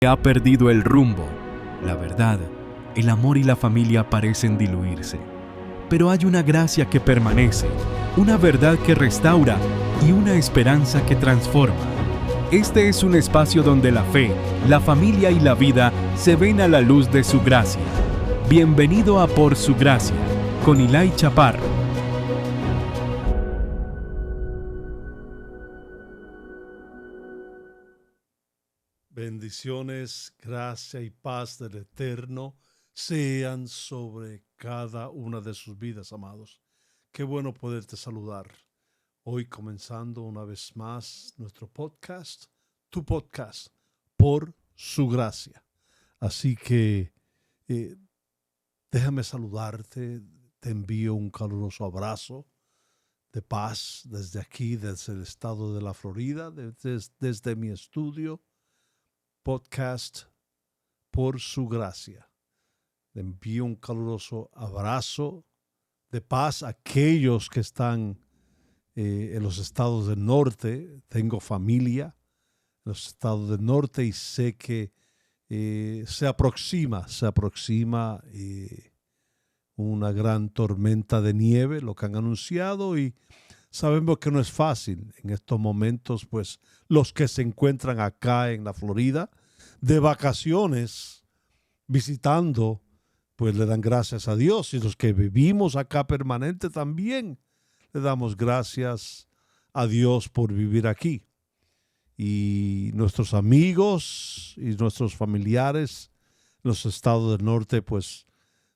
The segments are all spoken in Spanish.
Ha perdido el rumbo. La verdad, el amor y la familia parecen diluirse. Pero hay una gracia que permanece, una verdad que restaura y una esperanza que transforma. Este es un espacio donde la fe, la familia y la vida se ven a la luz de su gracia. Bienvenido a Por Su Gracia, con Ilay Chaparro. Bendiciones, gracia y paz del Eterno sean sobre cada una de sus vidas, amados. Qué bueno poderte saludar. Hoy comenzando una vez más nuestro podcast, tu podcast, por su gracia. Así que eh, déjame saludarte, te envío un caluroso abrazo de paz desde aquí, desde el estado de la Florida, desde mi estudio podcast por su gracia. Le envío un caluroso abrazo de paz a aquellos que están en los estados del norte. Tengo familia en los estados del norte y sé que se aproxima una gran tormenta de nieve, lo que han anunciado, y sabemos que no es fácil en estos momentos, pues los que se encuentran acá en la Florida de vacaciones visitando, pues le dan gracias a Dios, y los que vivimos acá permanente también le damos gracias a Dios por vivir aquí. Y nuestros amigos y nuestros familiares en los estados del norte, pues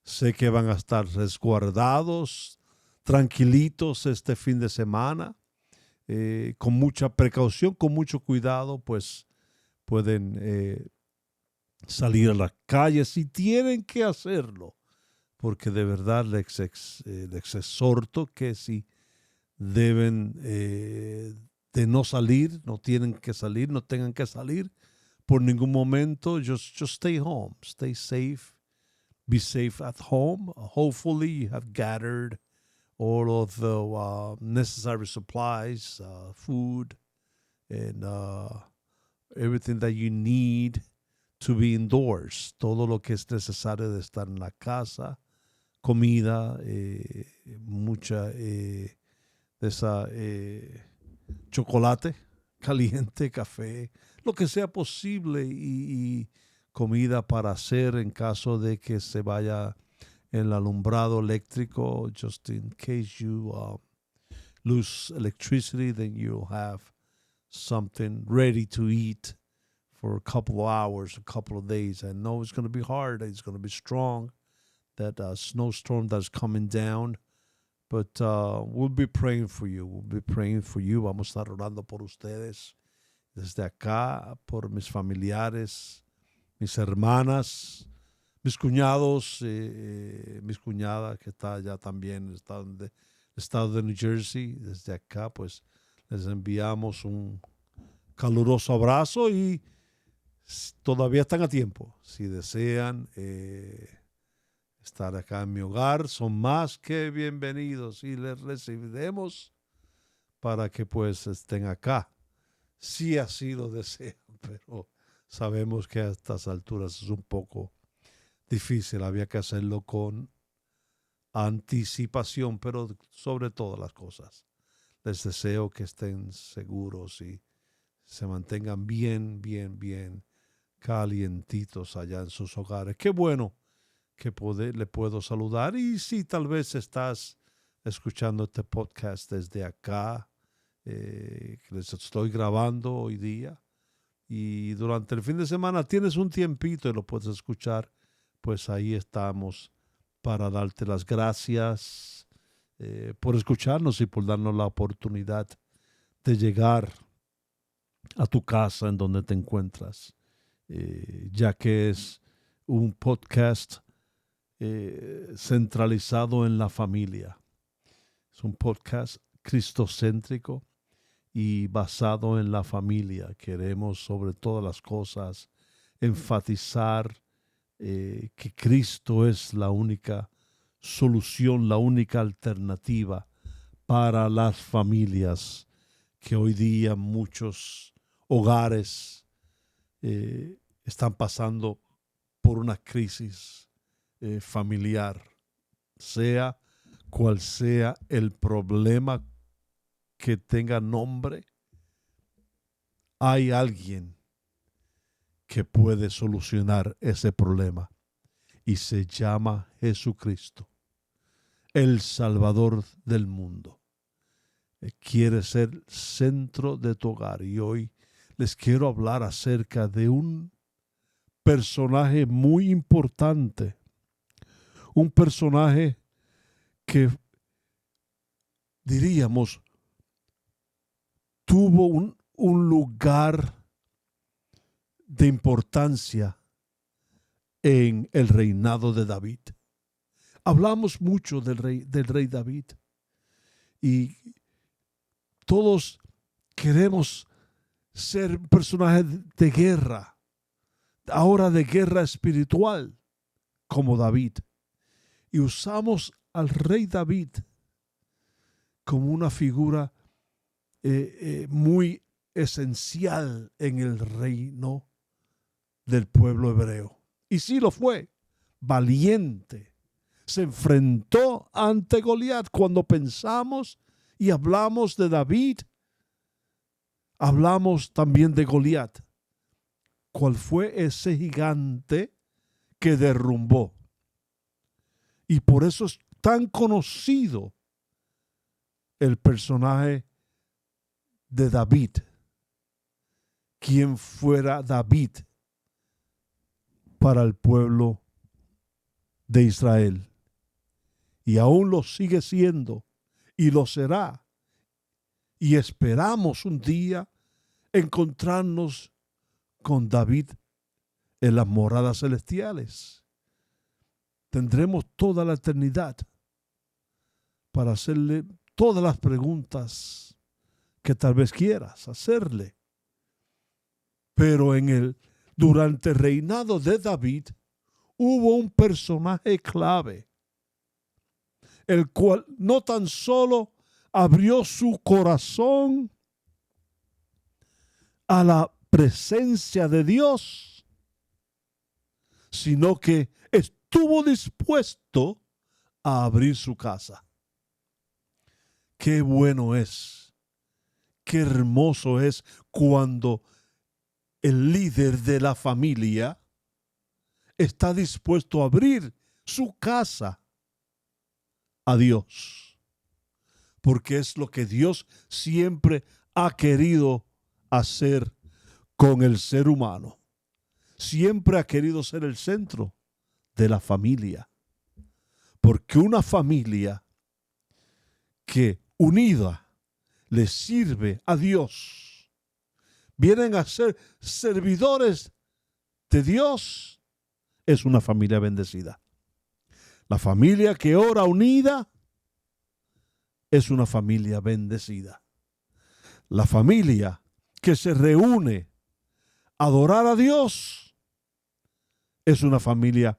sé que van a estar resguardados, tranquilitos este fin de semana, con mucha precaución, con mucho cuidado, pues pueden salir a las calles si tienen que hacerlo, porque de verdad les exhorto que si deben de no salir, no tienen que salir, no tengan que salir por ningún momento, just stay home, stay safe, be safe at home. Hopefully you have gathered all of the necessary supplies, food, and everything that you need to be indoors. Todo lo que es necesario de estar en la casa, comida, mucha de esa chocolate caliente, café, lo que sea posible y comida para hacer en caso de que se vaya el alumbrado eléctrico, just in case you lose electricity, then you'll have something ready to eat for a couple of hours, a couple of days. I know it's going to be hard. It's going to be strong, that snowstorm that's coming down. But we'll be praying for you. We'll be praying for you. Vamos a estar orando por ustedes desde acá, por mis familiares, mis hermanas, mis cuñados, mis cuñadas que está allá también en el estado de New Jersey. Desde acá, pues les enviamos un caluroso abrazo y todavía están a tiempo. Si desean estar acá en mi hogar, son más que bienvenidos y les recibiremos para que pues estén acá. Si así lo desean, pero sabemos que a estas alturas es un poco difícil. Había que hacerlo con anticipación, pero sobre todas las cosas. Les deseo que estén seguros y se mantengan bien calientitos allá en sus hogares. Qué bueno que le puedo saludar. Y si tal vez estás escuchando este podcast desde acá, que les estoy grabando hoy día, y durante el fin de semana tienes un tiempito y lo puedes escuchar, pues ahí estamos para darte las gracias por escucharnos y por darnos la oportunidad de llegar a tu casa en donde te encuentras, ya que es un podcast centralizado en la familia. Es un podcast cristocéntrico y basado en la familia. Queremos sobre todas las cosas enfatizar que Cristo es la única solución, la única alternativa para las familias, que hoy día muchos hogares están pasando por una crisis familiar, sea cual sea el problema que tenga nombre, hay alguien que puede solucionar ese problema y se llama Jesucristo, el Salvador del mundo. Quiere ser centro de tu hogar y hoy les quiero hablar acerca de un personaje muy importante, un personaje que diríamos tuvo un lugar de importancia en el reinado de David. Hablamos mucho del rey David y todos queremos ser personajes de guerra, ahora de guerra espiritual, como David. Y usamos al rey David como una figura muy esencial en el reino del pueblo hebreo. Y sí lo fue, valiente. Se enfrentó ante Goliat. Cuando pensamos y hablamos de David, hablamos también de Goliat. ¿Cuál fue ese gigante que derrumbó? Y por eso es tan conocido el personaje de David. ¿Quién fuera David para el pueblo de Israel? Y aún lo sigue siendo y lo será. Y esperamos un día encontrarnos con David en las moradas celestiales. Tendremos toda la eternidad para hacerle todas las preguntas que tal vez quieras hacerle. Pero durante el reinado de David hubo un personaje clave, el cual no tan solo abrió su corazón a la presencia de Dios, sino que estuvo dispuesto a abrir su casa. Qué bueno es, qué hermoso es cuando el líder de la familia está dispuesto a abrir su casa a Dios, porque es lo que Dios siempre ha querido hacer con el ser humano. Siempre ha querido ser el centro de la familia, porque una familia que unida le sirve a Dios, vienen a ser servidores de Dios, es una familia bendecida. La familia que ora unida es una familia bendecida. La familia que se reúne a adorar a Dios es una familia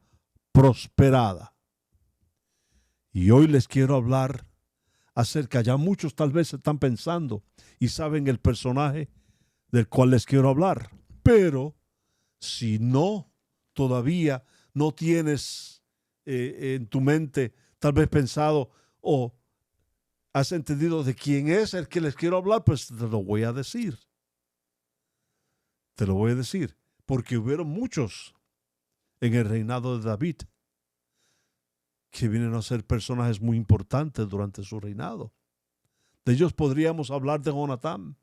prosperada. Y hoy les quiero hablar acerca, ya muchos tal vez están pensando y saben el personaje del cual les quiero hablar. Pero si todavía no tienes en tu mente tal vez pensado o has entendido de quién es el que les quiero hablar, pues te lo voy a decir. Te lo voy a decir. Porque hubieron muchos en el reinado de David que vienen a ser personajes muy importantes durante su reinado. De ellos podríamos hablar de Jonatán,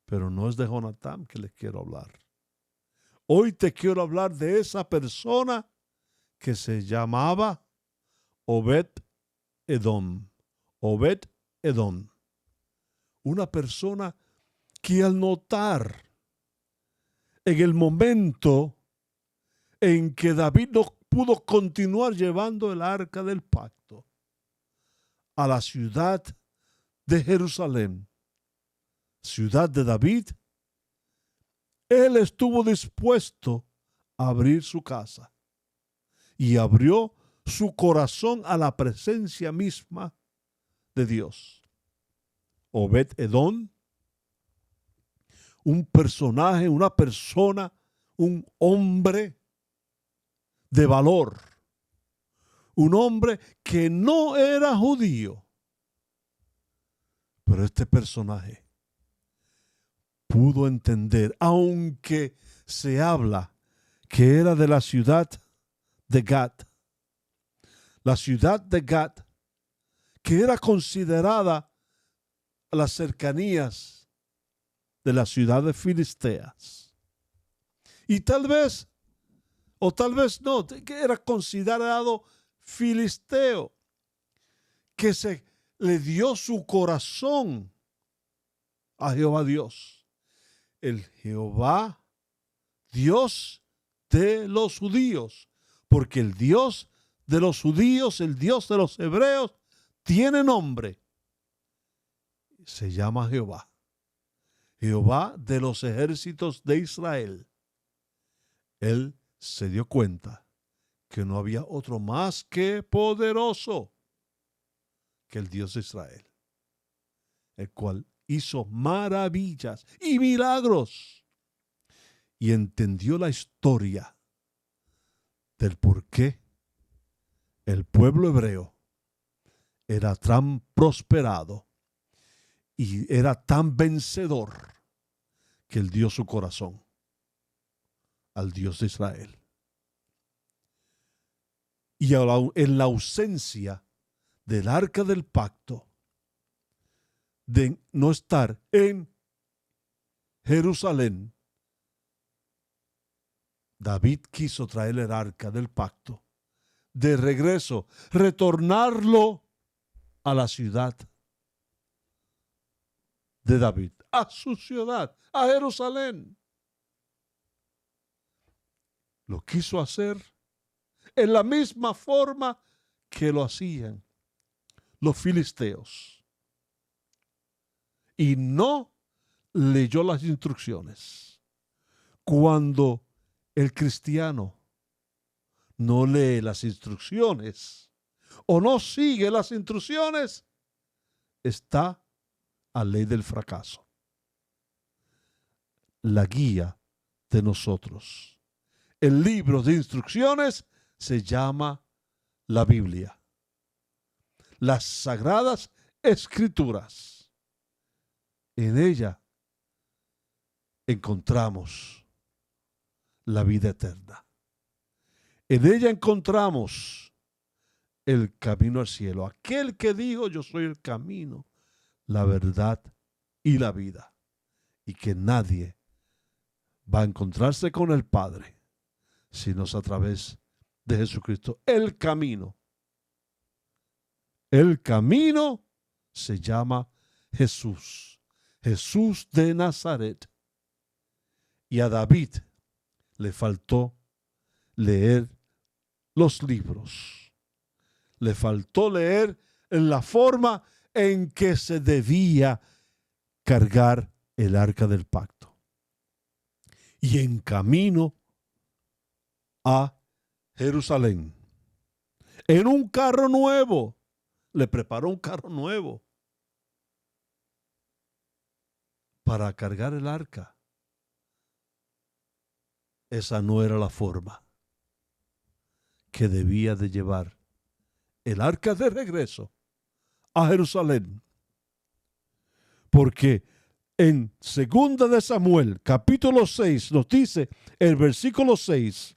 pero no es de Jonatán que les quiero hablar. Hoy te quiero hablar de esa persona que se llamaba Obed-Edom. Obed-Edom. Una persona que al notar en el momento en que David no pudo continuar llevando el arca del pacto a la ciudad de Jerusalén, ciudad de David, él estuvo dispuesto a abrir su casa y abrió su corazón a la presencia misma de Dios. Obed-Edom, un personaje, una persona, un hombre de valor, un hombre que no era judío. Pero este personaje pudo entender, aunque se habla que era de la ciudad de Gat. La ciudad de Gat, que era considerada a las cercanías de la ciudad de Filisteas. Y tal vez, o tal vez no, que era considerado filisteo, que se le dio su corazón a Jehová Dios. El Jehová Dios de los judíos, porque el Dios de los judíos, el Dios de los hebreos, tiene nombre. Se llama Jehová. Jehová de los ejércitos de Israel. Él se dio cuenta que no había otro más que poderoso que el Dios de Israel, el cual hizo maravillas y milagros, y entendió la historia del por qué el pueblo hebreo era tan prosperado y era tan vencedor, que él dio su corazón al Dios de Israel. Y en la ausencia del arca del pacto, de no estar en Jerusalén, David quiso traer el arca del pacto de regreso, retornarlo a la ciudad de David, a su ciudad, a Jerusalén. Lo quiso hacer en la misma forma que lo hacían los filisteos. Y no leyó las instrucciones. Cuando el cristiano no lee las instrucciones o no sigue las instrucciones, está a ley del fracaso. La guía de nosotros, el libro de instrucciones, se llama la Biblia. Las Sagradas Escrituras. En ella encontramos la vida eterna. En ella encontramos el camino al cielo. Aquel que dijo: yo soy el camino, la verdad y la vida. Y que nadie va a encontrarse con el Padre sino a través de Jesucristo. El camino. El camino se llama Jesús. Jesús de Nazaret. Y a David le faltó leer los libros. Le faltó leer en la forma en que se debía cargar el arca del pacto. Y en camino a Jerusalén, en un carro nuevo, le preparó un carro nuevo para cargar el arca. Esa no era la forma que debía de llevar el arca de regreso a Jerusalén. Porque en 2 de Samuel, capítulo 6, nos dice el versículo 6,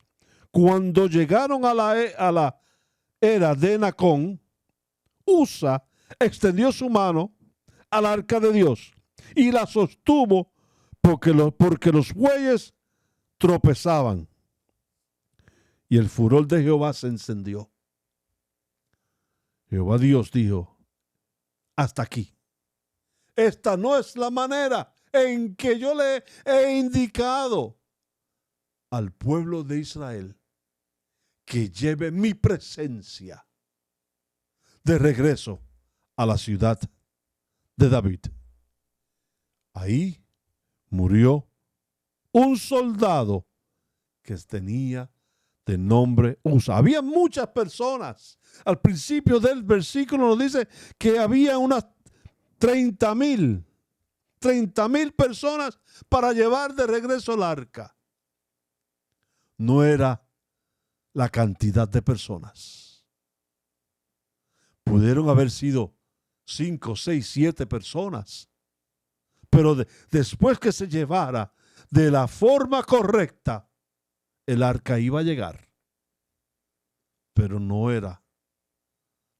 cuando llegaron a la era de Nacón, Usa extendió su mano al arca de Dios y la sostuvo porque los bueyes tropezaban. Y el furor de Jehová se encendió. Jehová Dios dijo: hasta aquí. Esta no es la manera en que yo le he indicado al pueblo de Israel que lleve mi presencia de regreso a la ciudad de David. Ahí murió un soldado que tenía de nombre Usa. Había muchas personas. Al principio del versículo nos dice que había unas 30,000 personas para llevar de regreso el arca. no era la cantidad de personas. Pudieron haber sido 5, 6, 7 personas. Pero después que se llevara de la forma correcta, el arca iba a llegar. Pero no era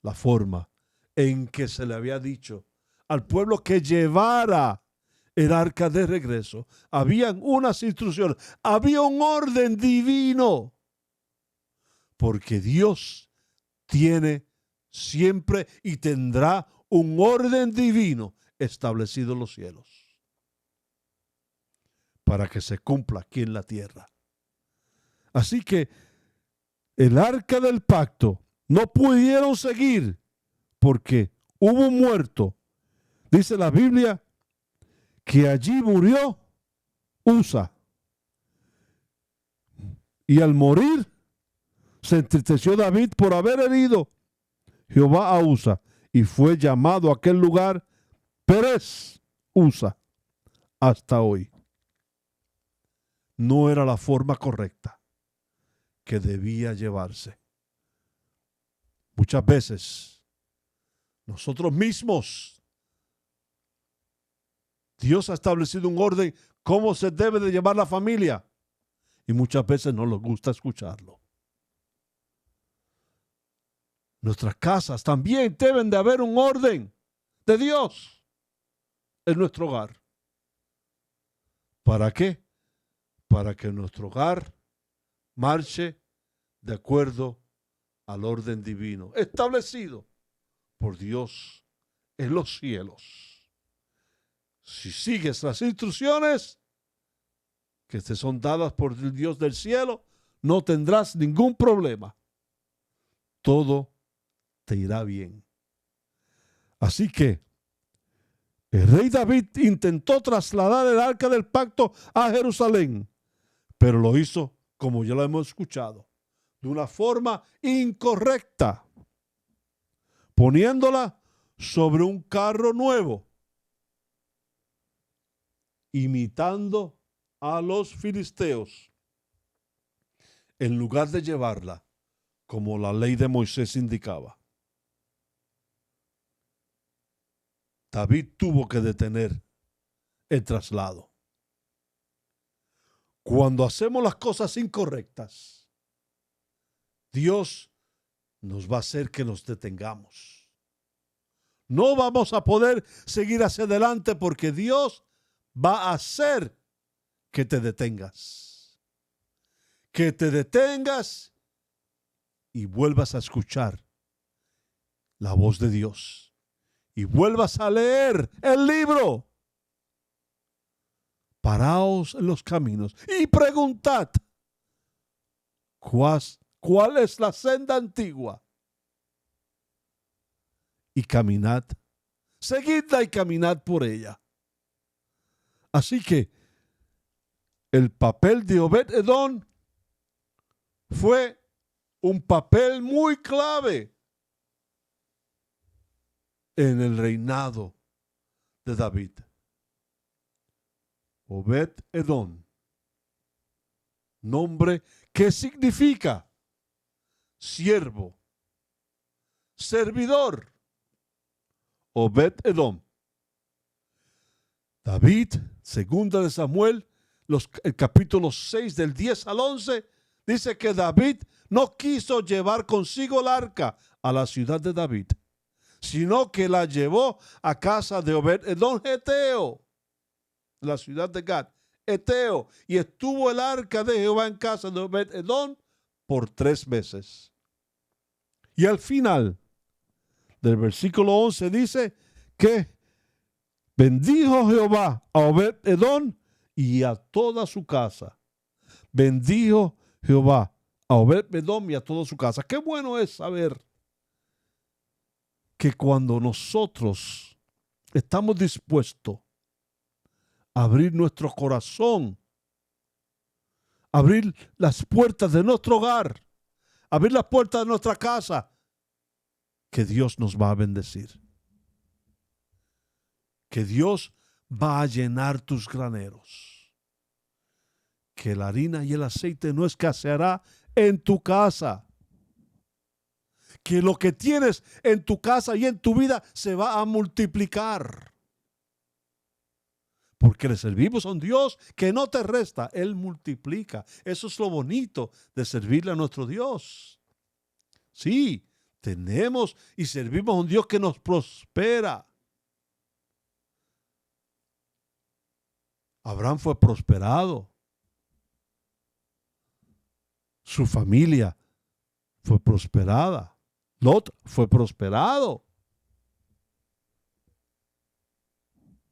la forma en que se le había dicho al pueblo que llevara el arca de regreso. Habían unas instrucciones, había un orden divino. Porque Dios tiene siempre y tendrá un orden divino establecido en los cielos para que se cumpla aquí en la tierra. Así que el arca del pacto no pudieron seguir porque hubo un muerto. Dice la Biblia que allí murió Usa. Y al morir se entristeció David por haber herido Jehová a Usa, y fue llamado a aquel lugar Perez Usa hasta hoy. No era la forma correcta que debía llevarse. Muchas veces nosotros mismos, Dios ha establecido un orden cómo se debe de llevar la familia, y muchas veces no nos gusta escucharlo. Nuestras casas también deben de haber un orden de Dios en nuestro hogar. ¿Para qué? Para que nuestro hogar marche de acuerdo al orden divino establecido por Dios en los cielos. Si sigues las instrucciones que te son dadas por el Dios del cielo, no tendrás ningún problema. Todo te irá bien. Así que el rey David intentó trasladar el arca del pacto a Jerusalén, pero lo hizo, como ya lo hemos escuchado, de una forma incorrecta, poniéndola sobre un carro nuevo, imitando a los filisteos, en lugar de llevarla como la ley de Moisés indicaba. David tuvo que detener el traslado. Cuando hacemos las cosas incorrectas, Dios nos va a hacer que nos detengamos. No vamos a poder seguir hacia adelante porque Dios va a hacer que te detengas. Que te detengas y vuelvas a escuchar la voz de Dios. Y vuelvas a leer el libro. Paraos en los caminos y preguntad cuál es la senda antigua. Y caminad, seguidla y caminad por ella. Así que el papel de Obed-Edom fue un papel muy clave en el reinado de David. Obed-Edom, nombre que significa siervo, servidor. Obed-Edom. David, segunda de Samuel, el capítulo 6 del 10 al 11, dice que David no quiso llevar consigo el arca a la ciudad de David, sino que la llevó a casa de Obed-Edom Eteo, la ciudad de Gad, Eteo, y estuvo el arca de Jehová en casa de Obed-Edom por 3 meses. Y al final del versículo 11 dice que bendijo Jehová a Obed-Edom y a toda su casa. Bendijo Jehová a Obed-Edom y a toda su casa. Qué bueno es saber que cuando nosotros estamos dispuestos a abrir nuestro corazón, abrir las puertas de nuestro hogar, abrir las puertas de nuestra casa, que Dios nos va a bendecir. Que Dios va a llenar tus graneros. que la harina y el aceite no escaseará en tu casa. Que lo que tienes en tu casa y en tu vida se va a multiplicar. Porque le servimos a un Dios que no te resta, Él multiplica. Eso es lo bonito de servirle a nuestro Dios. Sí, tenemos y servimos a un Dios que nos prospera. Abraham fue prosperado. Su familia fue prosperada. Lot fue prosperado.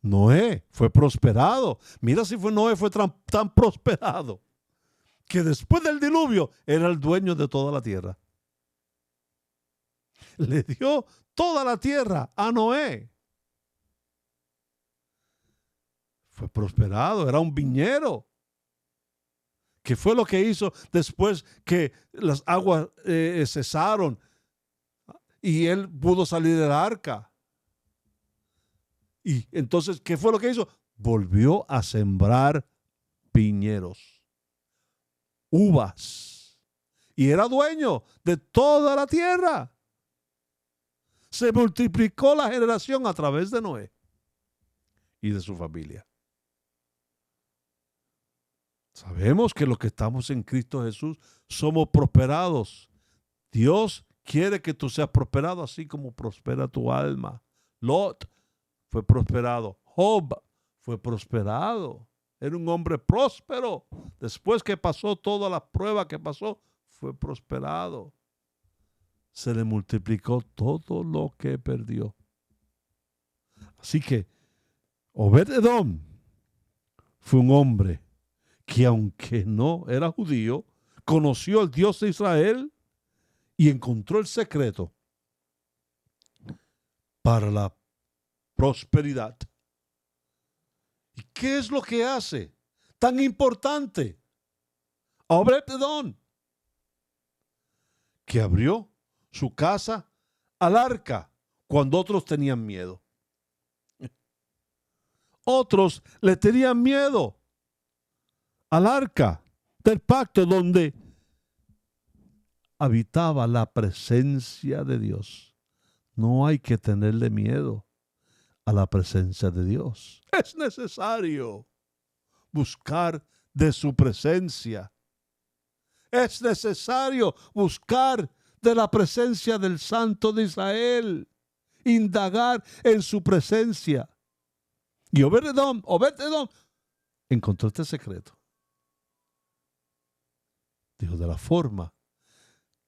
Noé fue prosperado. Mira si Noé fue tan prosperado que después del diluvio era el dueño de toda la tierra. Le dio toda la tierra a Noé. Fue prosperado, era un viñero. ¿Qué fue lo que hizo después que las aguas cesaron y él pudo salir del arca? Y entonces, ¿qué fue lo que hizo? Volvió a sembrar viñeros, uvas, y era dueño de toda la tierra. Se multiplicó la generación a través de Noé y de su familia. Sabemos que los que estamos en Cristo Jesús somos prosperados. Dios quiere que tú seas prosperado así como prospera tu alma. Lot fue prosperado. Job fue prosperado. Era un hombre próspero. Después que pasó todas las pruebas que pasó, fue prosperado. Se le multiplicó todo lo que perdió. Así que Obed-Edom fue un hombre que, aunque no era judío, conoció al Dios de Israel y encontró el secreto para la prosperidad. ¿Y qué es lo que hace tan importante a Obed-Edom? Que abrió su casa al arca cuando otros tenían miedo. Otros le tenían miedo al arca del pacto donde habitaba la presencia de Dios. No hay que tenerle miedo a la presencia de Dios. Es necesario buscar de su presencia. Es necesario buscar de la presencia del Santo de Israel. Indagar en su presencia. Y Obed-Edom encontró este secreto. Dijo, de la forma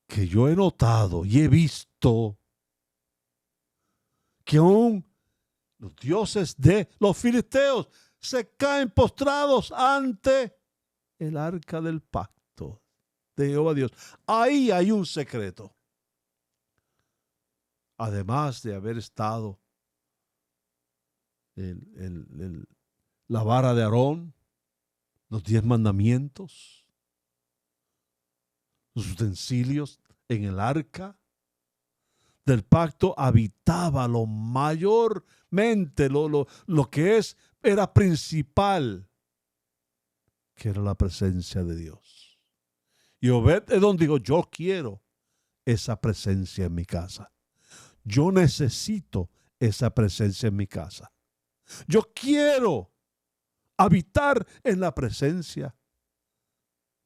que yo he notado y he visto que aún los dioses de los filisteos se caen postrados ante el arca del pacto de Jehová Dios. Ahí hay un secreto. Además de haber estado la vara de Aarón, los 10 mandamientos, los utensilios en el arca del pacto, habitaba lo mayormente, lo que era principal, que era la presencia de Dios. Y Obed-Edom dijo, yo quiero esa presencia en mi casa. Yo necesito esa presencia en mi casa. Yo quiero habitar en la presencia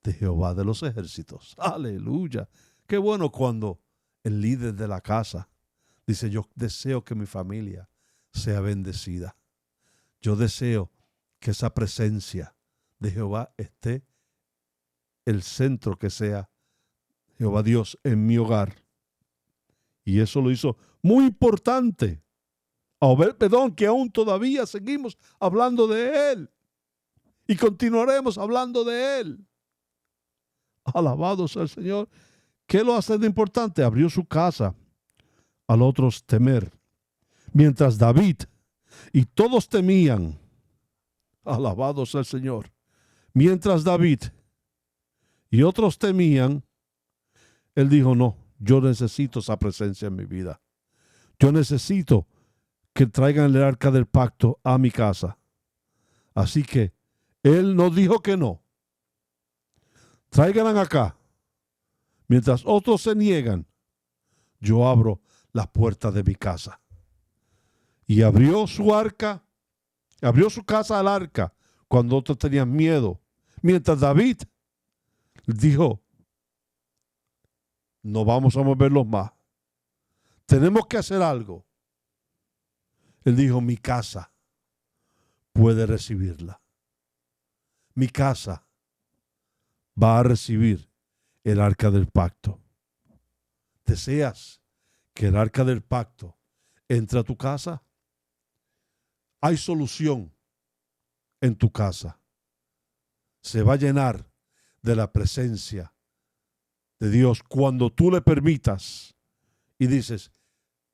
de Jehová de los ejércitos. Aleluya. Qué bueno cuando el líder de la casa dice, yo deseo que mi familia sea bendecida. Yo deseo que esa presencia de Jehová esté el centro, que sea Jehová Dios en mi hogar. Y eso lo hizo muy importante a Obed-Edom, que aún todavía seguimos hablando de él y continuaremos hablando de él. Alabado sea el Señor. ¿Qué lo hace de importante? Abrió su casa al otros temer. Mientras David y todos temían, alabado sea el Señor. Mientras David y otros temían, él dijo, no, yo necesito esa presencia en mi vida. Yo necesito que traigan el arca del pacto a mi casa. Así que él no dijo que no. Tráiganla acá. Mientras otros se niegan, yo abro las puertas de mi casa. Y abrió su casa al arca cuando otros tenían miedo. Mientras David dijo, no vamos a moverlos más. Tenemos que hacer algo. Él dijo, mi casa puede recibirla. Mi casa va a recibir el arca del pacto. ¿Deseas que el arca del pacto entre a tu casa? Hay solución en tu casa. Se va a llenar de la presencia de Dios cuando tú le permitas y dices,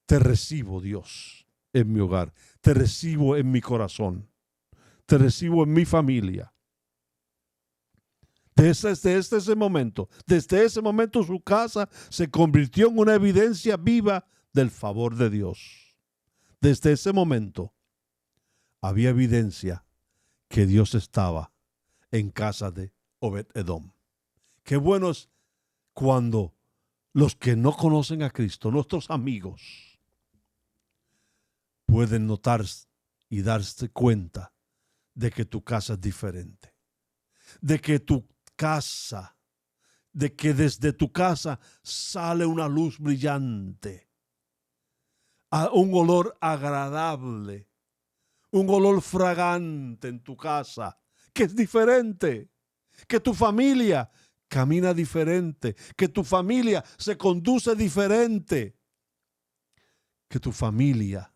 te recibo, Dios, en mi hogar, te recibo en mi corazón, te recibo en mi familia. Desde ese momento su casa se convirtió en una evidencia viva del favor de Dios. Desde ese momento había evidencia que Dios estaba en casa de Obed-Edom. Qué bueno es cuando los que no conocen a Cristo, nuestros amigos, pueden notar y darse cuenta de que tu casa es diferente. De que desde tu casa sale una luz brillante, un olor agradable, un olor fragante en tu casa, que es diferente, que tu familia camina diferente, que tu familia se conduce diferente, que tu familia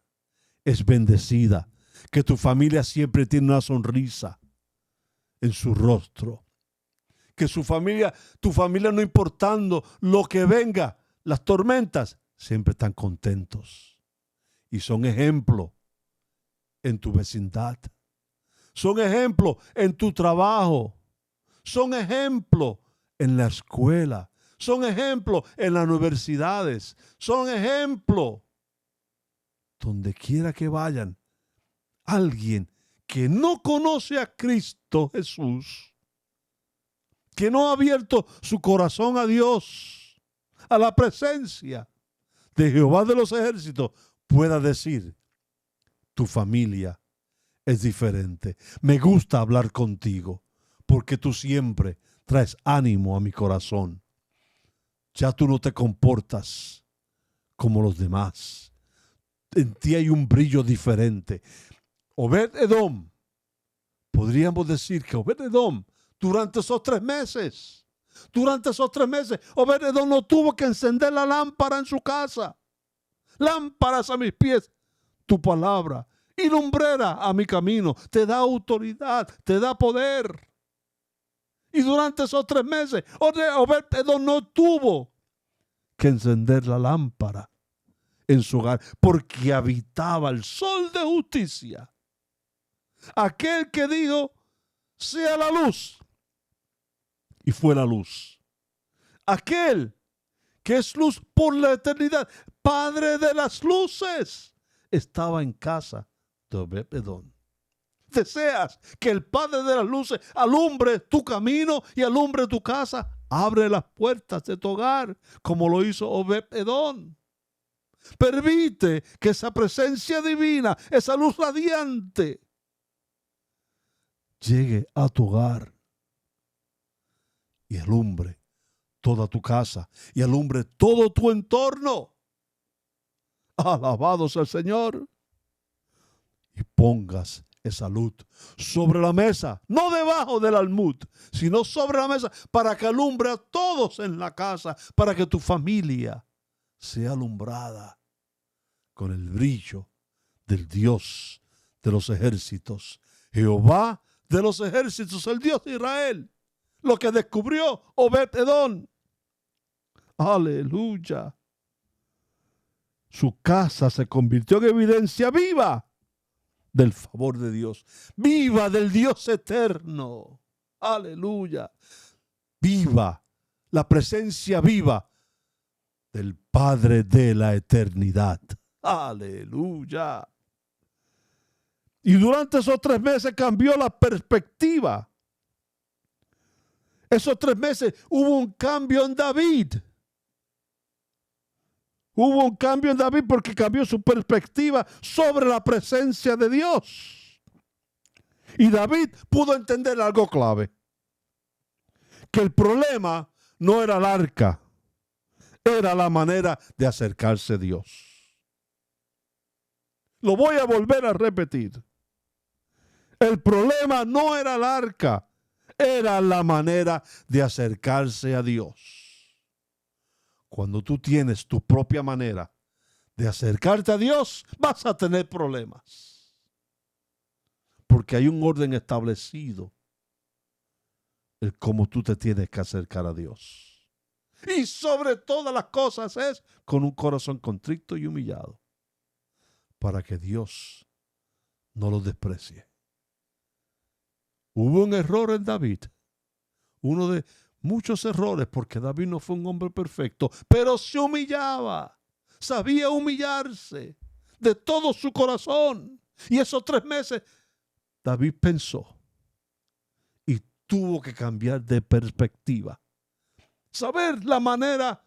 es bendecida, que tu familia siempre tiene una sonrisa en su rostro, que tu familia no importando lo que venga, las tormentas, siempre están contentos y son ejemplo en tu vecindad, son ejemplo en tu trabajo, son ejemplo en la escuela, son ejemplo en las universidades, son ejemplo donde quiera que vayan. Alguien que no conoce a Cristo Jesús, que no ha abierto su corazón a Dios, a la presencia de Jehová de los ejércitos, pueda decir, tu familia es diferente. Me gusta hablar contigo porque tú siempre traes ánimo a mi corazón. Ya tú no te comportas como los demás. En ti hay un brillo diferente. Obed-Edom, podríamos decir que Obed-Edom, durante esos 3 meses, Obed-Edom no tuvo que encender la lámpara en su casa. Lámparas a mis pies, tu palabra, y lumbrera a mi camino. Te da autoridad, te da poder. Y durante esos 3 meses, Obed-Edom no tuvo que encender la lámpara en su hogar, porque habitaba el sol de justicia. Aquel que dijo, sea la luz, y fue la luz. Aquel que es luz por la eternidad, Padre de las luces, estaba en casa de Obed-Edom. Deseas que el Padre de las luces alumbre tu camino y alumbre tu casa. Abre las puertas de tu hogar como lo hizo Obed-Edom. Permite que esa presencia divina, esa luz radiante, llegue a tu hogar y alumbre toda tu casa y alumbre todo tu entorno. Alabado sea el Señor. Y pongas esa luz sobre la mesa, no debajo del almud, sino sobre la mesa, para que alumbre a todos en la casa, para que tu familia sea alumbrada con el brillo del Dios de los ejércitos, Jehová de los ejércitos, el Dios de Israel, lo que descubrió Obed-Edom. Aleluya. Su casa se convirtió en evidencia viva del favor de Dios, viva del Dios eterno. Aleluya. Viva la presencia viva del Padre de la eternidad. Aleluya. Y durante esos 3 meses cambió la perspectiva. Esos 3 meses hubo un cambio en David. Hubo un cambio en David porque cambió su perspectiva sobre la presencia de Dios. Y David pudo entender algo clave. Que el problema no era el arca, era la manera de acercarse a Dios. Lo voy a volver a repetir. El problema no era el arca, era la manera de acercarse a Dios. Cuando tú tienes tu propia manera de acercarte a Dios, vas a tener problemas. Porque hay un orden establecido el cómo tú te tienes que acercar a Dios. Y sobre todas las cosas es con un corazón contrito y humillado, para que Dios no lo desprecie. Hubo un error en David, uno de muchos errores, porque David no fue un hombre perfecto, pero se humillaba, sabía humillarse de todo su corazón. Y esos 3 meses David pensó y tuvo que cambiar de perspectiva, saber la manera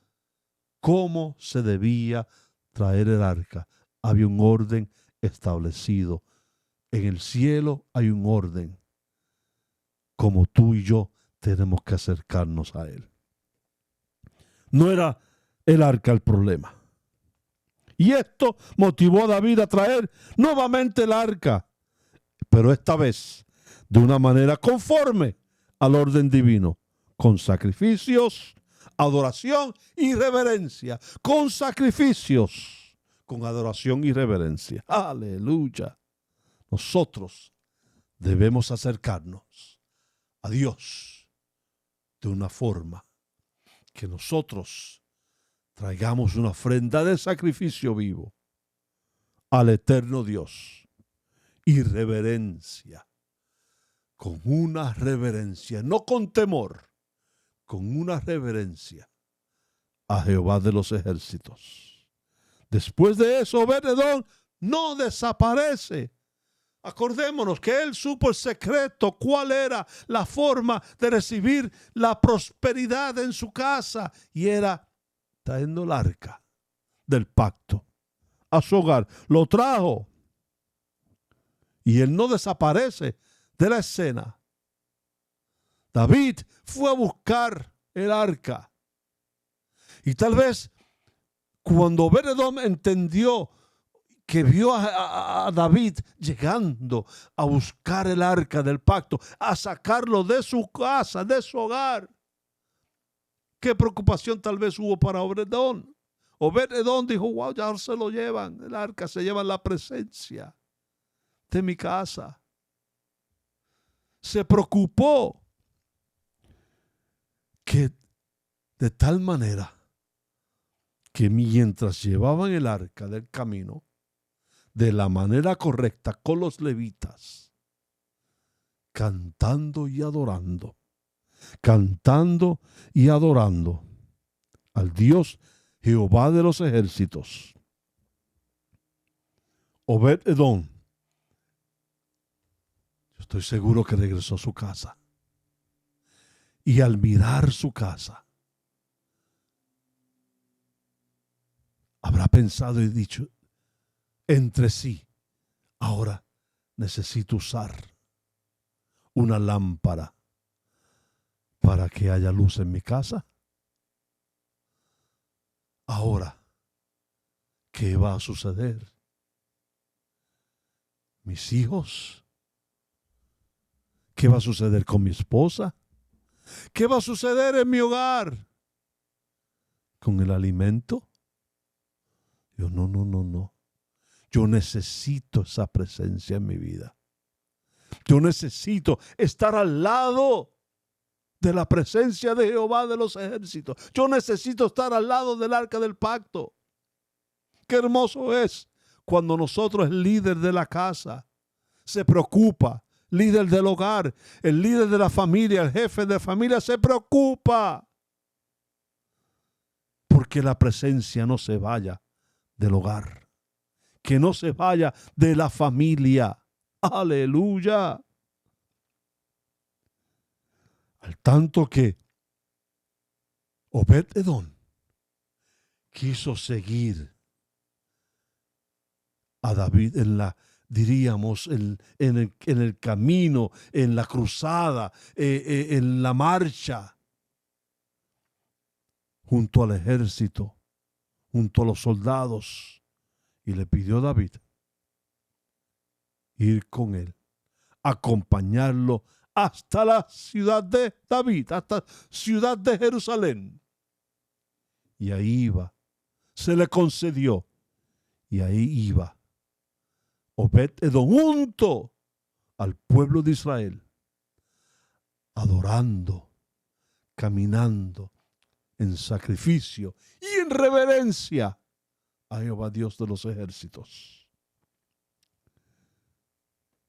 cómo se debía traer el arca. Había un orden establecido. En el cielo hay un orden, como tú y yo tenemos que acercarnos a él. No era el arca el problema. Y esto motivó a David a traer nuevamente el arca, pero esta vez de una manera conforme al orden divino, con sacrificios, adoración y reverencia. Con sacrificios, con adoración y reverencia. Aleluya. Nosotros debemos acercarnos a Dios de una forma que nosotros traigamos una ofrenda de sacrificio vivo al eterno Dios y reverencia, con una reverencia, no con temor, con una reverencia a Jehová de los ejércitos. Después de eso, Obed-Edom no desaparece. Acordémonos que él supo el secreto, cuál era la forma de recibir la prosperidad en su casa, y era trayendo el arca del pacto a su hogar. Lo trajo y él no desaparece de la escena. David fue a buscar el arca, y tal vez cuando Obed-Edom entendió que vio a David llegando a buscar el arca del pacto, a sacarlo de su casa, de su hogar, qué preocupación tal vez hubo para Obed-Edom. Obed-Edom dijo: wow, ya se lo llevan, el arca, se llevan la presencia de mi casa. Se preocupó, que de tal manera que mientras llevaban el arca del camino de la manera correcta con los levitas, cantando y adorando al Dios Jehová de los ejércitos, Obed-Edom, yo estoy seguro que regresó a su casa. Y al mirar su casa, habrá pensado y dicho entre sí: ahora necesito usar una lámpara para que haya luz en mi casa. Ahora, ¿qué va a suceder? Mis hijos, ¿qué va a suceder con mi esposa? ¿Qué va a suceder en mi hogar con el alimento? Yo no. Yo necesito esa presencia en mi vida. Yo necesito estar al lado de la presencia de Jehová de los ejércitos. Yo necesito estar al lado del arca del pacto. Qué hermoso es cuando nosotros, el líder de la casa, se preocupa. Líder del hogar, el líder de la familia, el jefe de familia se preocupa porque la presencia no se vaya del hogar, que no se vaya de la familia. Aleluya. Al tanto que Obed-Edom quiso seguir a David en el camino, en la cruzada, en la marcha, junto al ejército, junto a los soldados, y le pidió a David ir con él, acompañarlo hasta la ciudad de David, hasta ciudad de Jerusalén. Y ahí iba, se le concedió, y ahí iba Obed-Edom junto al pueblo de Israel, adorando, caminando en sacrificio y en reverencia a Jehová Dios de los ejércitos.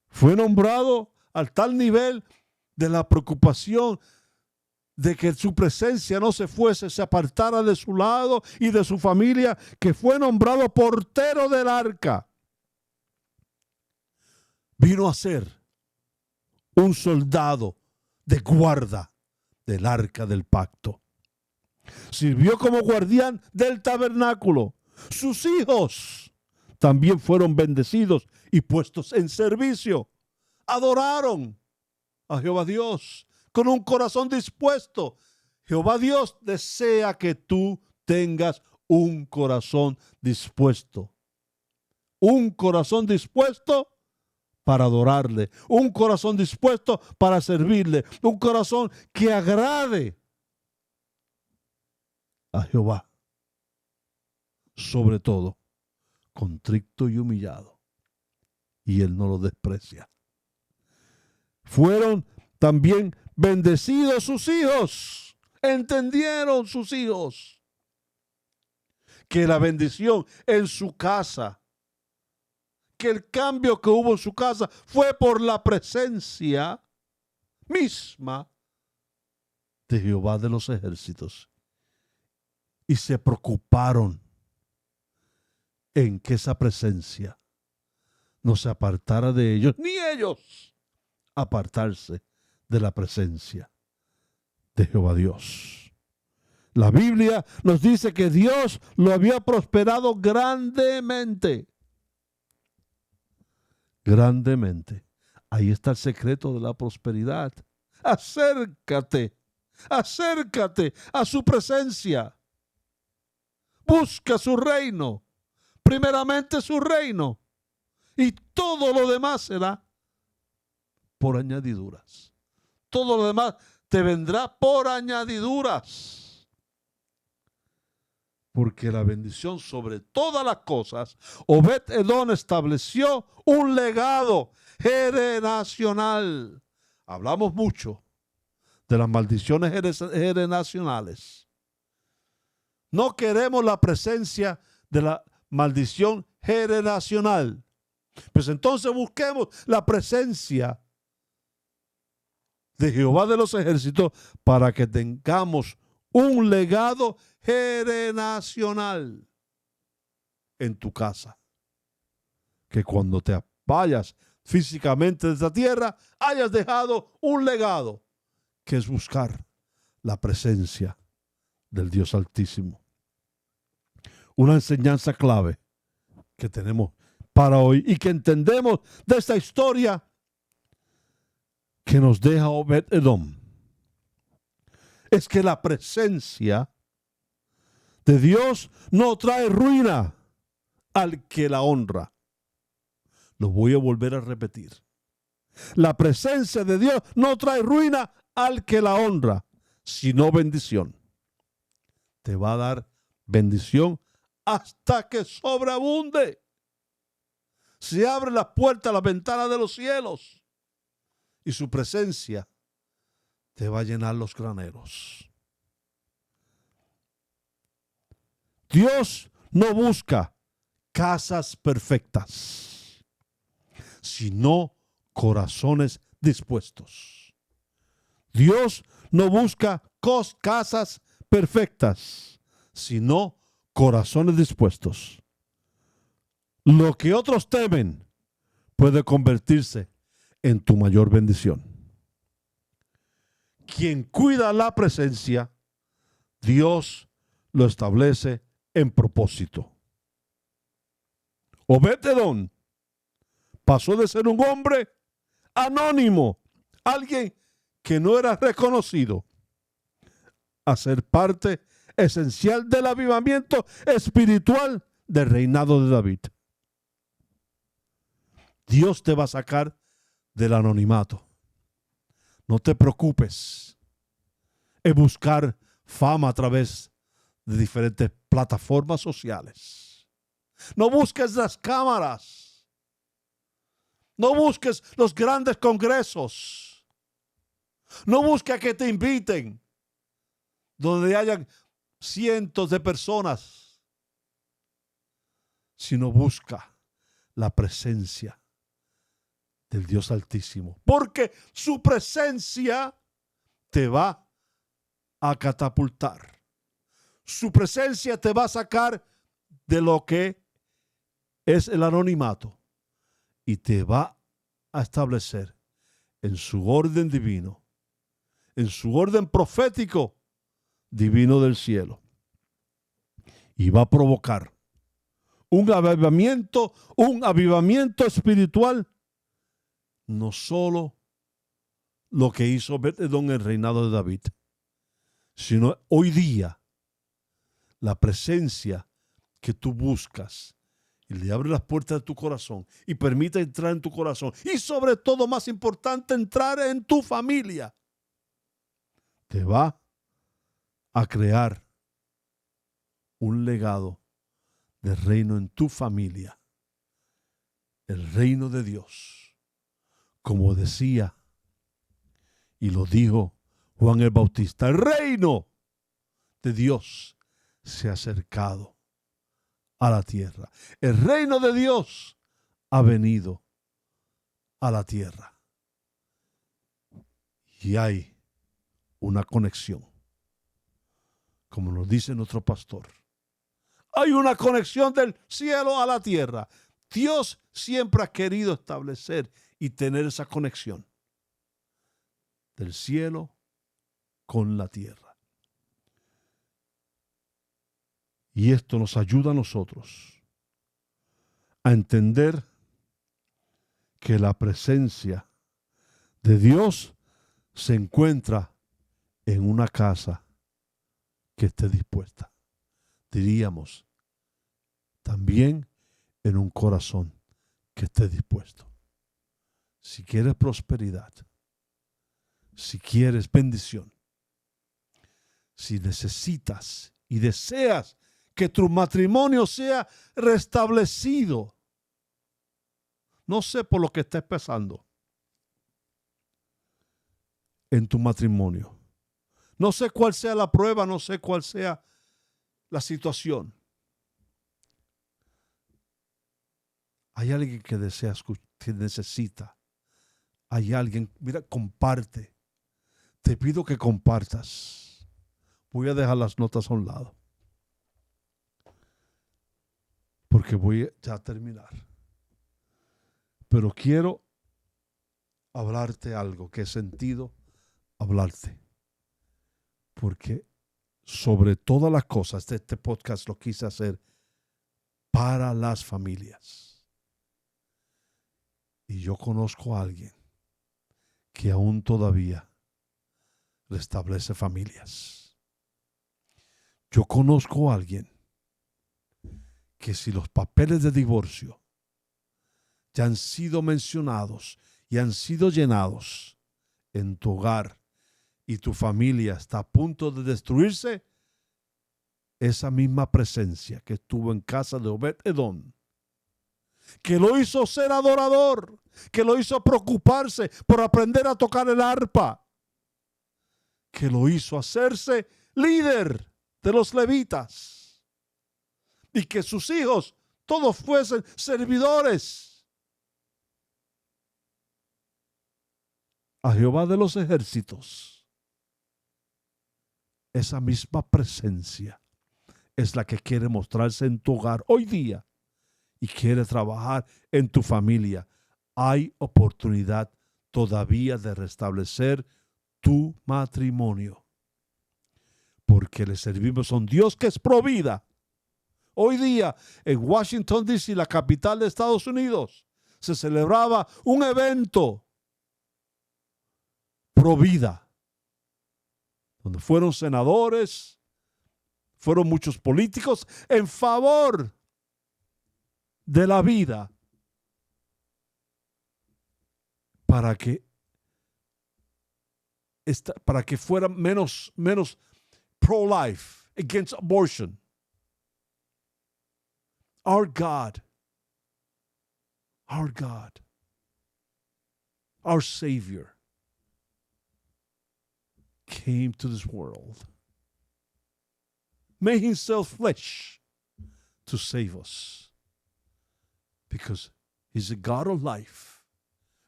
Fue nombrado al tal nivel de la preocupación de que su presencia no se fuese, se apartara de su lado y de su familia, que fue nombrado portero del arca. Vino a ser un soldado de guarda del arca del pacto. Sirvió como guardián del tabernáculo. Sus hijos también fueron bendecidos y puestos en servicio. Adoraron a Jehová Dios con un corazón dispuesto. Jehová Dios desea que tú tengas un corazón dispuesto. Un corazón dispuesto para adorarle. Un corazón dispuesto para servirle. Un corazón que agrade a Jehová. Sobre todo, contrito y humillado. Y él no lo desprecia. Fueron también bendecidos sus hijos. Entendieron sus hijos que la bendición en su casa, que el cambio que hubo en su casa fue por la presencia misma de Jehová de los ejércitos. Y se preocuparon en que esa presencia no se apartara de ellos, ni ellos apartarse de la presencia de Jehová Dios. La Biblia nos dice que Dios lo había prosperado grandemente. Grandemente. Ahí está el secreto de la prosperidad. Acércate a su presencia. Busca su reino. Primeramente su reino. Y todo lo demás será por añadiduras. Todo lo demás te vendrá por añadiduras. Porque la bendición sobre todas las cosas, Obed-Edom estableció un legado generacional. Hablamos mucho de las maldiciones generacionales. No queremos la presencia de la maldición generacional. Pues entonces busquemos la presencia de Jehová de los ejércitos para que tengamos un legado generacional en tu casa. Que cuando te vayas físicamente de esta tierra, hayas dejado un legado, que es buscar la presencia del Dios Altísimo. Una enseñanza clave que tenemos para hoy y que entendemos de esta historia que nos deja Obed-Edom es que la presencia de Dios no trae ruina al que la honra. Lo voy a volver a repetir. La presencia de Dios no trae ruina al que la honra, sino bendición. Te va a dar bendición hasta que sobreabunde. Se abre la puerta, la ventana de los cielos y su presencia te va a llenar los graneros. Dios no busca casas perfectas, sino corazones dispuestos. Dios no busca casas perfectas, sino corazones dispuestos. Lo que otros temen puede convertirse en tu mayor bendición. Quien cuida la presencia Dios lo establece en propósito. Obed-Edom pasó de ser un hombre anónimo, alguien que no era reconocido, a ser parte esencial del avivamiento espiritual del reinado de David. Dios te va a sacar del anonimato. No te preocupes en buscar fama a través de diferentes plataformas sociales. No busques las cámaras. No busques los grandes congresos. No busques que te inviten donde hayan cientos de personas, sino busca la presencia del Dios Altísimo, porque su presencia te va a catapultar. Su presencia te va a sacar de lo que es el anonimato y te va a establecer en su orden divino, en su orden profético divino del cielo, y va a provocar un avivamiento espiritual. No solo lo que hizo Obed-Edom en el reinado de David, sino hoy día la presencia que tú buscas y le abre las puertas de tu corazón y permite entrar en tu corazón, y sobre todo, más importante, entrar en tu familia, te va a crear un legado de reino en tu familia, el reino de Dios. Como decía y lo dijo Juan el Bautista, el reino de Dios se ha acercado a la tierra. El reino de Dios ha venido a la tierra. Y hay una conexión, como nos dice nuestro pastor. Hay una conexión del cielo a la tierra. Dios siempre ha querido establecer y tener esa conexión del cielo con la tierra. Y esto nos ayuda a nosotros a entender que la presencia de Dios se encuentra en una casa que esté dispuesta. Diríamos, también en un corazón que esté dispuesto. Si quieres prosperidad, si quieres bendición, si necesitas y deseas que tu matrimonio sea restablecido, no sé por lo que estés pasando en tu matrimonio. No sé cuál sea la prueba, no sé cuál sea la situación. Hay alguien que desea escuchar, que necesita. Hay alguien, mira, comparte. Te pido que compartas. Voy a dejar las notas a un lado, porque voy ya a terminar. Pero quiero hablarte algo que he sentido hablarte. Porque sobre todas las cosas, este podcast lo quise hacer para las familias. Y yo conozco a alguien que aún todavía restablece familias. Yo conozco a alguien que si los papeles de divorcio ya han sido mencionados y han sido llenados en tu hogar y tu familia está a punto de destruirse, esa misma presencia que estuvo en casa de Obed-Edom, que lo hizo ser adorador, que lo hizo preocuparse por aprender a tocar el arpa, que lo hizo hacerse líder de los levitas y que sus hijos todos fuesen servidores a Jehová de los ejércitos. Esa misma presencia es la que quiere mostrarse en tu hogar hoy día y quiere trabajar en tu familia. Hay oportunidad todavía de restablecer tu matrimonio, porque porque le servimos a un Dios que es provida. Hoy día en Washington, D.C., la capital de Estados Unidos, se celebraba un evento provida, donde fueron senadores, fueron muchos políticos en favor de la vida, para que fuera menos pro-life, against abortion. Our God, our Savior, came to this world, made himself flesh to save us, because he's a God of life.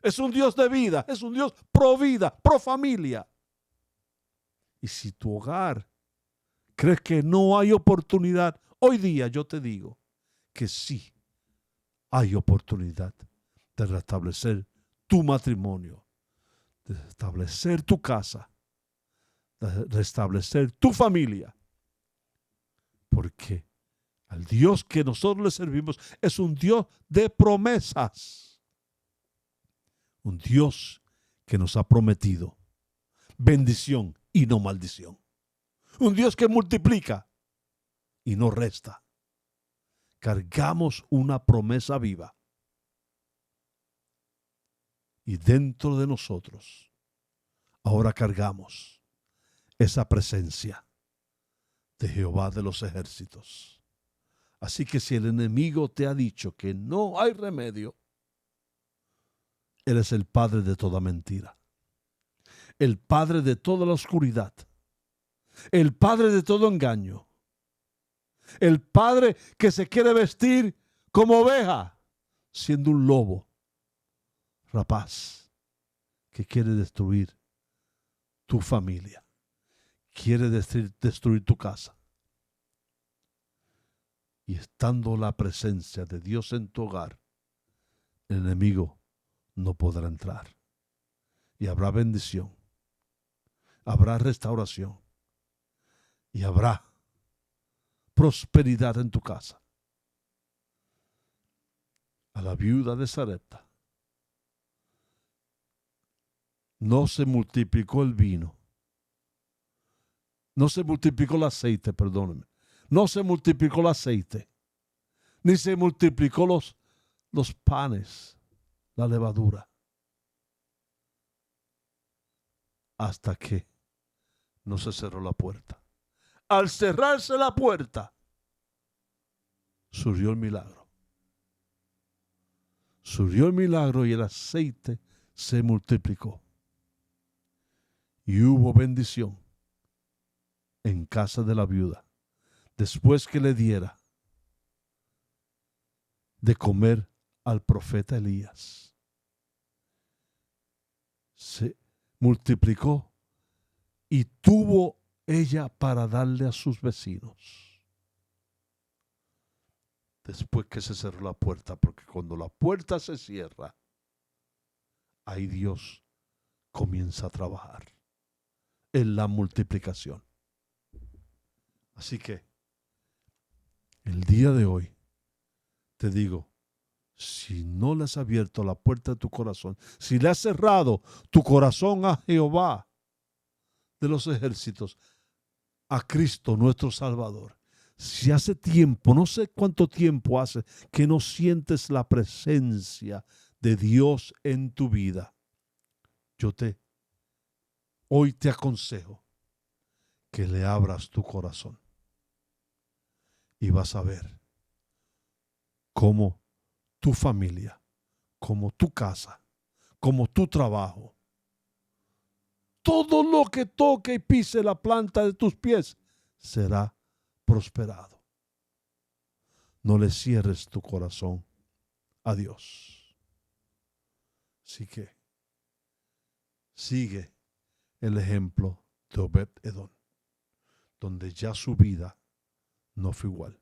Es un Dios de vida, es un Dios pro vida, pro familia. Y si tu hogar crees que no hay oportunidad, hoy día yo te digo que sí hay oportunidad de restablecer tu matrimonio, de restablecer tu casa, de restablecer tu familia. Porque al Dios que nosotros le servimos es un Dios de promesas. Un Dios que nos ha prometido bendición y no maldición. Un Dios que multiplica y no resta. Cargamos una promesa viva. Y dentro de nosotros, ahora cargamos esa presencia de Jehová de los ejércitos. Así que si el enemigo te ha dicho que no hay remedio, Él es el padre de toda mentira, el padre de toda la oscuridad, el padre de todo engaño, el padre que se quiere vestir como oveja, siendo un lobo rapaz que quiere destruir tu familia, quiere destruir tu casa. Y estando la presencia de Dios en tu hogar, el enemigo no podrá entrar. Y habrá bendición, habrá restauración y habrá prosperidad en tu casa. A la viuda de Sarepta no se multiplicó el vino, no se multiplicó el aceite, perdónenme, no se multiplicó el aceite, ni se multiplicó los panes, la levadura, hasta que no se cerró la puerta. Al cerrarse la puerta, surgió el milagro. Surgió el milagro y el aceite se multiplicó. Y hubo bendición en casa de la viuda, después que le diera de comer al profeta Elías. Se multiplicó y tuvo ella para darle a sus vecinos. Después que se cerró la puerta, porque cuando la puerta se cierra, ahí Dios comienza a trabajar en la multiplicación. Así que el día de hoy te digo, si no le has abierto la puerta de tu corazón, si le has cerrado tu corazón a Jehová de los ejércitos, a Cristo nuestro Salvador, si hace tiempo, no sé cuánto tiempo hace que no sientes la presencia de Dios en tu vida, hoy te aconsejo que le abras tu corazón y vas a ver cómo tu familia, como tu casa, como tu trabajo, todo lo que toque y pise la planta de tus pies será prosperado. No le cierres tu corazón a Dios. Así que sigue el ejemplo de Obed-Edom, donde ya su vida no fue igual,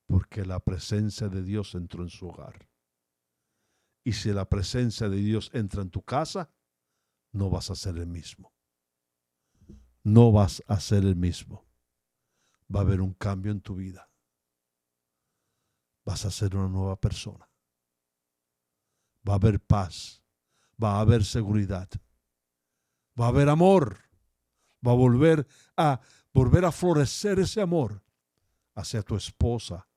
porque la presencia de Dios entró en su hogar. Y si la presencia de Dios entra en tu casa, no vas a ser el mismo. no vas a ser el mismo. Va a haber un cambio en tu vida. Vas a ser una nueva persona. Va a haber paz. Va a haber seguridad. Va a haber amor. Va a volver a florecer ese amor hacia tu esposa.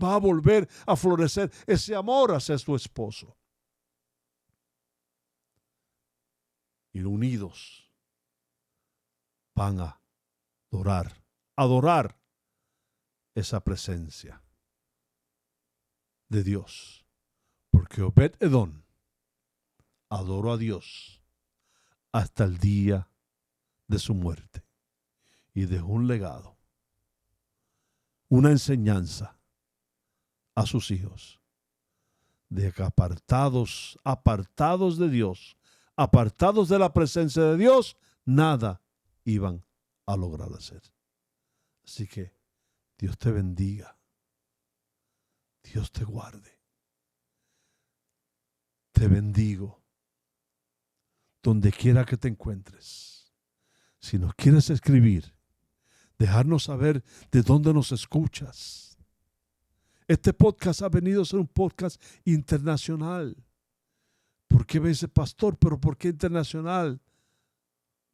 Va a volver a florecer ese amor hacia tu esposo. Y unidos van a adorar esa presencia de Dios. Porque Obed-Edom adoró a Dios hasta el día de su muerte y dejó un legado, una enseñanza a sus hijos de que apartados de Dios, apartados de la presencia de Dios, nada iban a lograr hacer. Así que Dios te bendiga. Dios te guarde. Te bendigo donde quiera que te encuentres. Si nos quieres escribir, dejarnos saber de dónde nos escuchas. Este podcast ha venido a ser un podcast internacional. ¿Por qué me dice pastor? ¿Pero por qué internacional?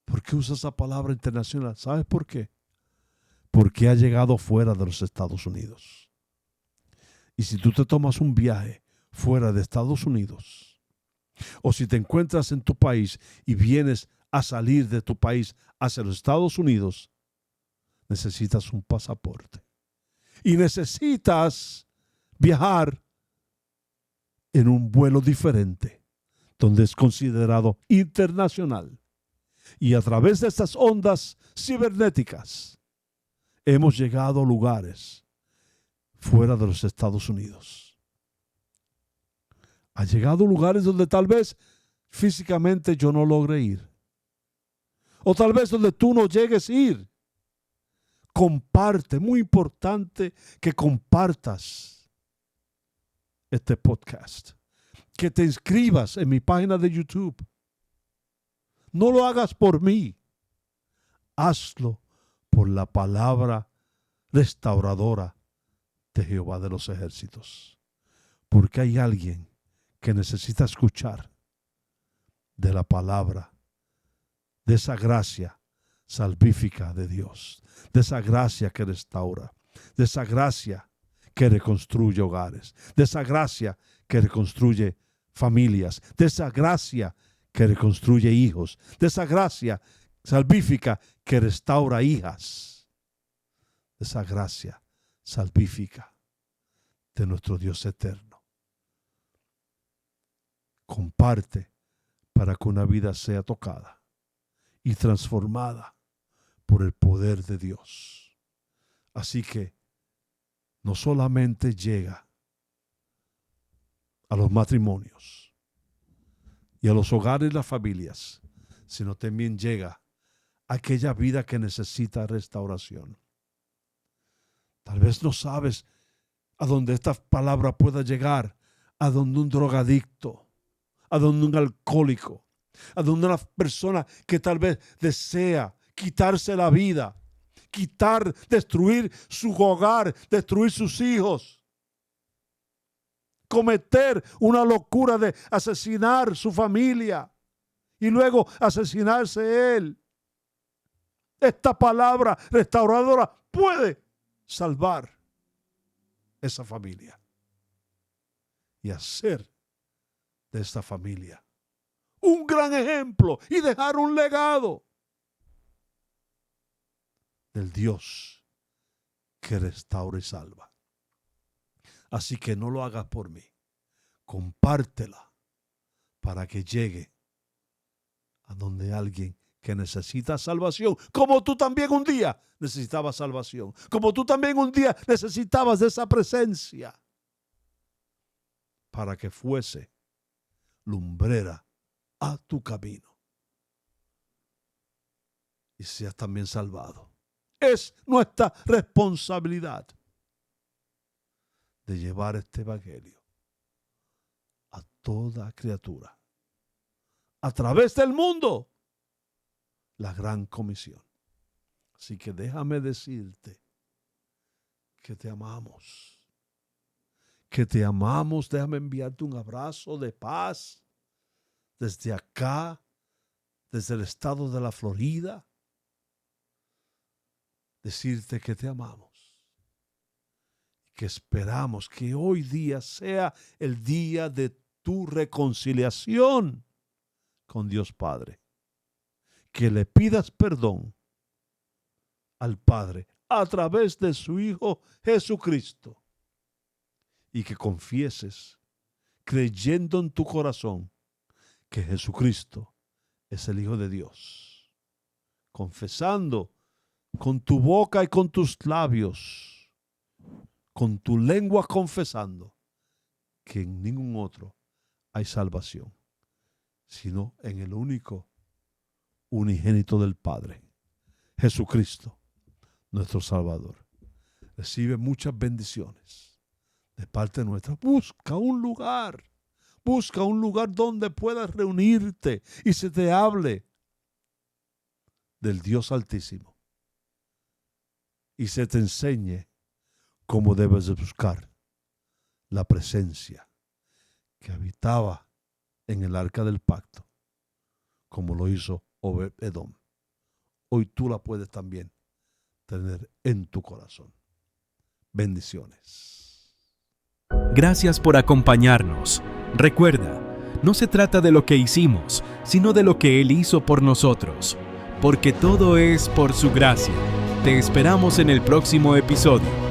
¿Por qué usa esa palabra internacional? ¿Sabes por qué? Porque ha llegado fuera de los Estados Unidos. Y si tú te tomas un viaje fuera de Estados Unidos, o si te encuentras en tu país y vienes a salir de tu país hacia los Estados Unidos, necesitas un pasaporte. Y necesitas viajar en un vuelo diferente, donde es considerado internacional. Y a través de estas ondas cibernéticas, hemos llegado a lugares fuera de los Estados Unidos. Ha llegado a lugares donde tal vez físicamente yo no logre ir. O tal vez donde tú no llegues a ir. Comparte, muy importante que compartas este podcast. Que te inscribas en mi página de YouTube. No lo hagas por mí. Hazlo por la palabra restauradora de Jehová de los ejércitos. Porque hay alguien que necesita escuchar de la palabra, de esa gracia salvífica de Dios, de esa gracia que restaura, de esa gracia que reconstruye hogares, de esa gracia que reconstruye familias, de esa gracia que reconstruye hijos, de esa gracia salvífica que restaura hijas, de esa gracia salvífica de nuestro Dios eterno. Comparte para que una vida sea tocada y transformada por el poder de Dios. Así que no solamente llega a los matrimonios y a los hogares y las familias, sino también llega a aquella vida que necesita restauración. Tal vez no sabes a dónde esta palabra pueda llegar, a donde un drogadicto, a donde un alcohólico, a donde una persona que tal vez desea quitarse la vida, destruir su hogar, destruir sus hijos, cometer una locura de asesinar su familia y luego asesinarse él. Esta palabra restauradora puede salvar esa familia y hacer de esta familia un gran ejemplo y dejar un legado del Dios que restaura y salva. Así que no lo hagas por mí. Compártela para que llegue a donde alguien que necesita salvación, como tú también un día necesitabas salvación, como tú también un día necesitabas de esa presencia, para que fuese lumbrera a tu camino y seas también salvado. Es nuestra responsabilidad de llevar este evangelio a toda criatura a través del mundo, la gran comisión. Así que déjame decirte que te amamos. Que te amamos. Déjame enviarte un abrazo de paz desde acá, desde el estado de la Florida. Decirte que te amamos. Que esperamos que hoy día sea el día de tu reconciliación con Dios Padre. Que le pidas perdón al Padre a través de su Hijo Jesucristo y que confieses, creyendo en tu corazón, que Jesucristo es el Hijo de Dios, confesando con tu boca y con tus labios, con tu lengua confesando que en ningún otro hay salvación, sino en el único unigénito del Padre, Jesucristo, nuestro Salvador. Recibe muchas bendiciones de parte nuestra. Busca un lugar donde puedas reunirte y se te hable del Dios Altísimo y se te enseñe cómo debes de buscar la presencia que habitaba en el arca del pacto, como lo hizo Obed-Edom. Hoy tú la puedes también tener en tu corazón. Bendiciones. Gracias por acompañarnos. Recuerda, no se trata de lo que hicimos, sino de lo que Él hizo por nosotros. Porque todo es por su gracia. Te esperamos en el próximo episodio.